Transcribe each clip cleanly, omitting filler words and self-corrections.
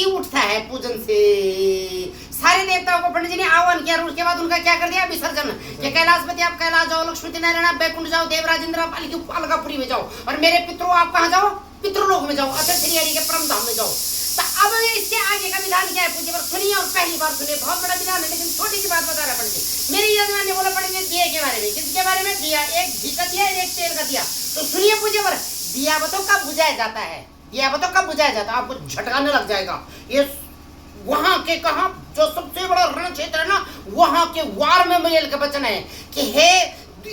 जी उठता है पूजन से। सारे देवताओं को पंडित जी ने आह्वान किया और उसके बाद उनका क्या कर दिया, विसर्जन। कि कैलाशपति आप कैलाश जाओ, लक्ष्मी नारायण बैकुंठ जाओ, देवराज इंद्र अलकापुरी में जाओ, और मेरे पितरों आप कहाँ जाओ, पितृलोक में जाओ, अतः श्री हरि के परम धाम में जाओ। तो अब इसके आगे का विधान क्या है पूज्य पर सुनिए, और पहली बार सुनिए, बहुत बड़ा विधान है, लेकिन छोटी सी बात बता रहा पंडित जी। मेरे यजमान ने बोला पंडित जी दिए के बारे में। किसके बारे में? दिया। एक घी का दिया, एक तेल का दिया। तो सुनिए पूज्य पर, दिया बताओ कब बुझाया जाता है, दिया बताओ कब बुझाया जाता है, आपको झटकाने लग जाएगा। ये वहां के कहा जो सबसे बड़ा रण क्षेत्र है ना, वहां के वार में मेल का वचन है कि हे,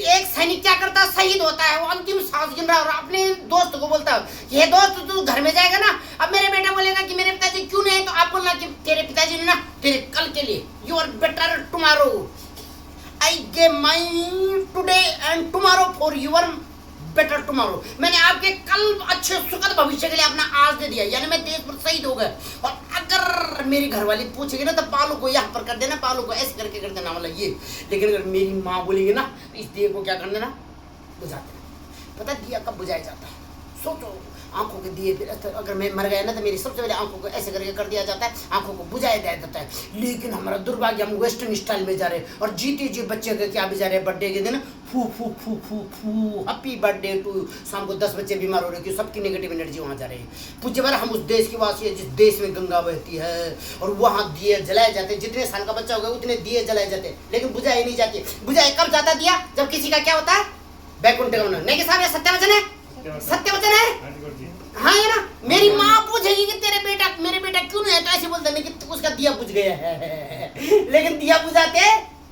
एक सैनिक क्या करता है, शहीद होता है, वो अंतिम सांस गिन रहा है और अपने दोस्त को बोलता है, ये दोस्त तू घर में जाएगा ना। अब मेरे बेटा बोलेगा कि मेरे पिताजी क्यों नहीं है, तो आप बोलना कि तेरे पिताजी ने ना तेरे कल के लिए, you are better tomorrow, I give my today and tomorrow for your better tomorrow. मैंने आपके कल अच्छे सुखद भविष्य के लिए अपना आज दे दिया, यानी मैं देश पर शहीद हो गया। और अगर मेरी घरवाली पूछेगी ना तो बालों को यहाँ पर कर देना, बालों को ऐसे करके कर देना वाला ये। लेकिन अगर मेरी माँ बोलेगी ना, इस दिए को क्या कर देना, बुझा देना। पता दिया कब बुझाया जाता है? सोचो, आंखों के दिए, अगर मैं मर गया ना तो मेरी सबसे पहले आंखों को ऐसे करके कर दिया जाता है, आंखों को बुझाया दिया जाता है। लेकिन हमारा दुर्भाग्य, हम वेस्टर्न स्टाइल में जा रहे हैं और जीते जी बच्चे का क्या भी जा रहे हैं, बर्थडे के दिन फू फू फू फू फू हैप्पी बर्थडे टू। शाम को 10 बच्चे बीमार हो रहे हैं, सबकी नेगेटिव एनर्जी वहाँ जा रही है। पूज्य बार, हम उस देश के वासी है जिस देश में गंगा बहती है और वहाँ दिए जलाए जाते हैं। जितने साल का बच्चा होगा उतने दिए जलाए जाते हैं, लेकिन बुझाए नहीं जाते। बुझाए कब जाता दिया, जब किसी का क्या होता है, बैकुंठ गमन। नहीं कि साहब ये सत्य वचन है, सत्य वचन है। हाँ ये ना, मेरी माँ पूछेगी कि मेरे बेटा क्यों नहीं है, तो ऐसे बोलते नहीं कि उसका दिया बुझ गया है। लेकिन दिया बुझाते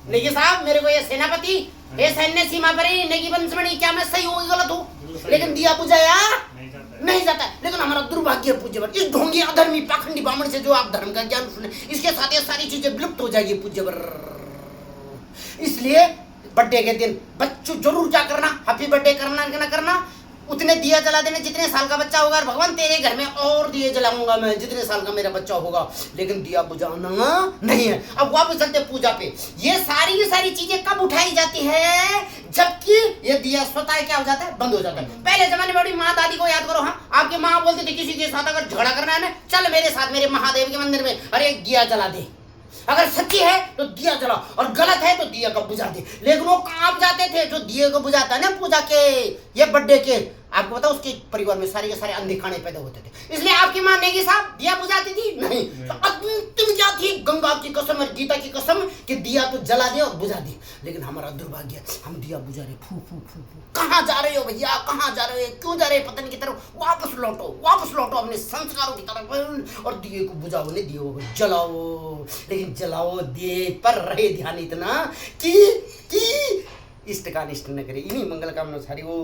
नहीं कि साहब मेरे को ये सेनापति, ये सैन्य सीमा पर ही नहीं वंशमणि, क्या मैं सही हूँ गलत हूँ, लेकिन दिया बुझाया नहीं जाता। लेकिन हमारा दुर्भाग्य पूज्य वर, इस ढोंगी अधर्मी पाखंडी ब्राह्मण से जो आप धर्म का ज्ञान सुने, इसके साथ ये सारी चीजें विलुप्त हो जाएगी पूज्य वर। इसलिए बर्थडे के दिन बच्चों जरूर क्या करना, हैप्पी बर्थडे करना कि ना करना, उतने दिया जला देने जितने साल का बच्चा होगा। भगवान तेरे घर में और दिए जलाऊंगा मैं जितने साल का मेरा बच्चा होगा, लेकिन दिया बुझाना नहीं है। अब वापस चलते पूजा पे। ये सारी चीजें कब उठाई जाती है, जबकि ये दिया स्वतः क्या हो जाता है, बंद हो जाता है। पहले जमाने में बड़ी माँ दादी को याद करो, हाँ आपकी माँ बोलती थी किसी के साथ अगर झगड़ा करना है ना, चल मेरे साथ मेरे महादेव के मंदिर में, अरे दिया जला दे। अगर सच्ची है तो दिया जला, और गलत है तो दिया को बुझा दे। लेकिन वो कहाँ जाते थे, जो दिए को बुझाता है ना पूजा के, ये बर्थडे के, आपको पता उसके परिवार में सारे के सारे अंधे खाने पैदा होते थे। इसलिए आपकी मां नेगी साहब दिया बुझाती थी नहीं, तो अंतिम क्या थी, गंगा की कसम और गीता की कसम कि दिया तो जला दे और बुझा दे। लेकिन हमारा दुर्भाग्य, हम दिया बुझा रहे, फू फू फू फू। कहाँ जा रहे हो भैया, कहाँ जा रहे हो, क्यों जा रहे हो पता नहीं की तरफ, वापस लौटो अपने संस्कारों की तरफ, और दिए को बुझाओ नहीं, दिए को जलाओ। लेकिन जलाओ दिए पर रहे ध्यान इतना कि इष्ट का अनिष्ट न करे। इन्हीं मंगल कामना सारी। वो